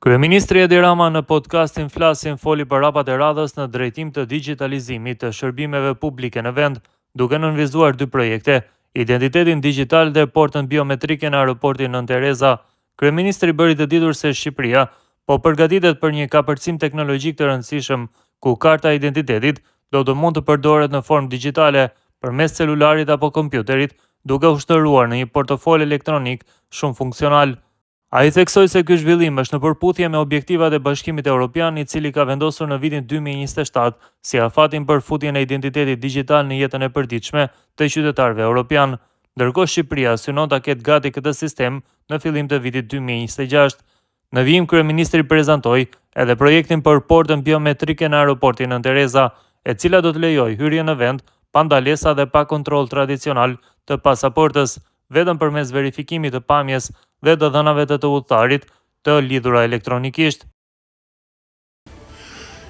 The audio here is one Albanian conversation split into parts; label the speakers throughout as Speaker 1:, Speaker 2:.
Speaker 1: Kryeministri Edi Rama në podcastin Flasim foli për rapat e radhës në drejtim të digitalizimit të shërbimeve publike në vend, duke nënvizuar 2 projekte, identitetin digital dhe portën biometrike në aeroportin Nën Tereza. Kryeministri bëri të ditur se Shqipëria po përgatitet për një kapërcim teknologjik të rëndësishëm, ku karta e identitetit do të mund të përdoret në formë digjitale përmes celularit apo kompjuterit, duke u shtëruar në një portofol elektronik shumë funksional. Ai theksoi se ky zhvillim është në përputhje me objektivat e Bashkimit Evropian, i cili ka vendosur në vitin 2027 si afatin për futjen e identitetit digital në jetën e përditshme të qytetarëve evropian, ndërkohë Shqipëria synon ta ketë gati këtë sistem në fillim të vitit 2026. Në vijim, kryeministri prezantoi edhe projektin për portën biometrike në aeroportin Nën Tereza, e cila do të lejojë hyrje në vend pa ndalesa dhe pa kontroll tradicional të pasaportës, vetëm përmes verifikimit të pamjes dhe të dhënave të udhëtarit të lidhura elektronikisht.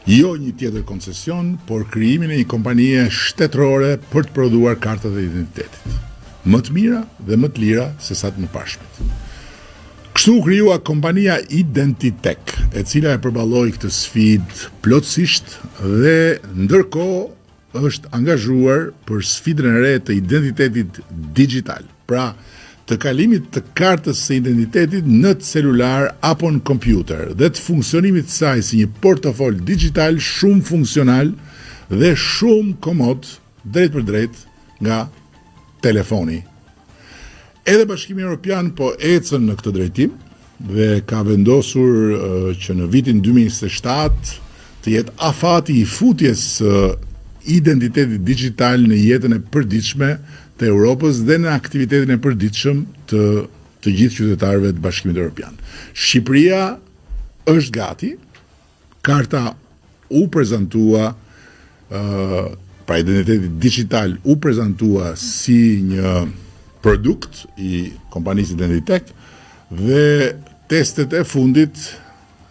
Speaker 2: Jo një tjetër koncesion, por krijimin e një kompanie shtetërore për të prodhuar kartat e identitetit, më të mira dhe më të lira se sa të mëparshmet. Kështu u krijua kompania Identitek, e cila e përballoi këtë sfidë plotësisht dhe ndërkohë është angazhuar për sfidën e re të identitetit digital, pra të kalimit të kartës së identitetit në celular apo në kompjuter dhe të funksionimit të saj si një portofol digital shumë funksional dhe shumë komod drejt për drejt nga telefoni. Edhe Bashkimi Evropian po ecën në këtë drejtim dhe ka vendosur që në vitin 2027 të jetë afati i futjes identitetit digital në jetën e përditshme të Europës dhe në aktivitetin e përditshëm të gjithë qytetarëve të Bashkimit Evropian. Shqipëria është gati, karta u prezantua, pra identiteti digital u prezantua si një produkt i kompanisë Identitek dhe testet e fundit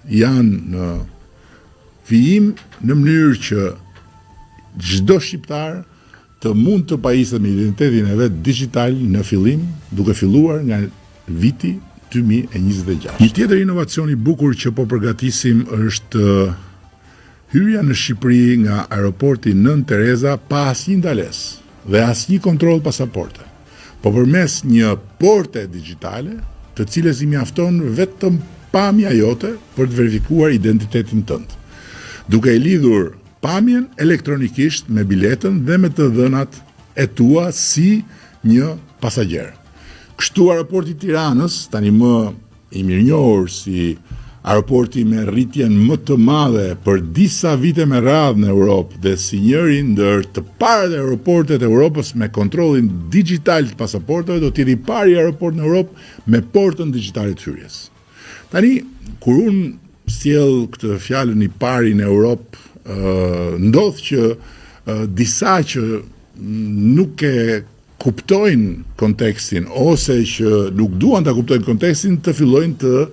Speaker 2: janë në vijim në mënyrë që çdo shqiptar të mund të pajiset me identitetin e vet digital në fillim, duke filluar nga viti 2026. Një tjetër inovacion i bukur që po përgatisim është hyrja në Shqipëri nga aeroporti Nën Tereza pa asnjë ndalesë dhe asnjë kontroll pasaporte, po përmes një porte digjitale, të cilës i mjafton vetëm pamja jote për të verifikuar identitetin tënd, duke e lidhur pamjen elektronikisht me biletën dhe me të dhënat e tua si një pasagjer. Kështu aeroporti Tiranës, tani më i mirënjohur si aeroporti me rritjen më të madhe për disa vite me radhë në Europë dhe si njëri ndër të parët aeroportet e Europës me kontrollin digital të pasaporteve, do të jetë i pari aeroport në Europë me portën digjitale të hyrjes. Tani, kur unë sjell këtë fjalën i pari në Europë, ndodh që disa që nuk e kuptojnë kontekstin ose që nuk duan ta kuptojnë kontekstin të fillojnë të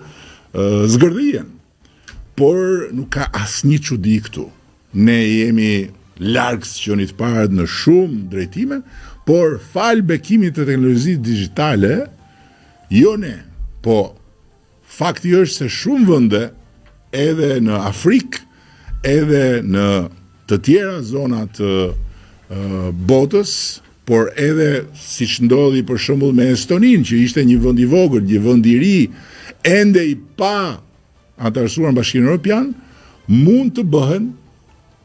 Speaker 2: zgërdhijen. Por nuk ka asnjë çudi këtu. Ne jemi larg sqenit parë në shumë drejtime, por fal bekimit të teknologjisë digjitale, jo ne, po fakti është se shumë vende edhe në Afrikë, edhe në të tjera zona të botës, por edhe siç ndodhi për shembull me Estoninë, që ishte një vend i vogël, një vend i ri, ende i pa anëtarësuar në Bashkimin Evropian, mund të bëhen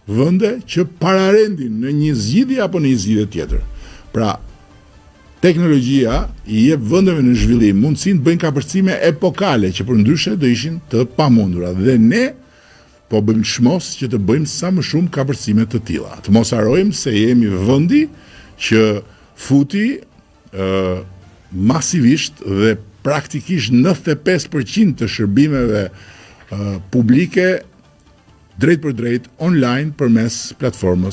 Speaker 2: vende që pararendin në një zgjidhje apo në një zgjidhje tjetër. Pra, teknologjia i jep vendeve në zhvillim mundësinë të bëjnë kapërcime epokale që përndryshe do ishin të pamundura. Dhe ne po bëjmë çmos që të bëjmë sa më shumë kapërcime të tilla. Të mos harrojmë se jemi vendi që futi masivisht dhe praktikisht 95% të shërbimeve publike drejt për drejt online përmes platformës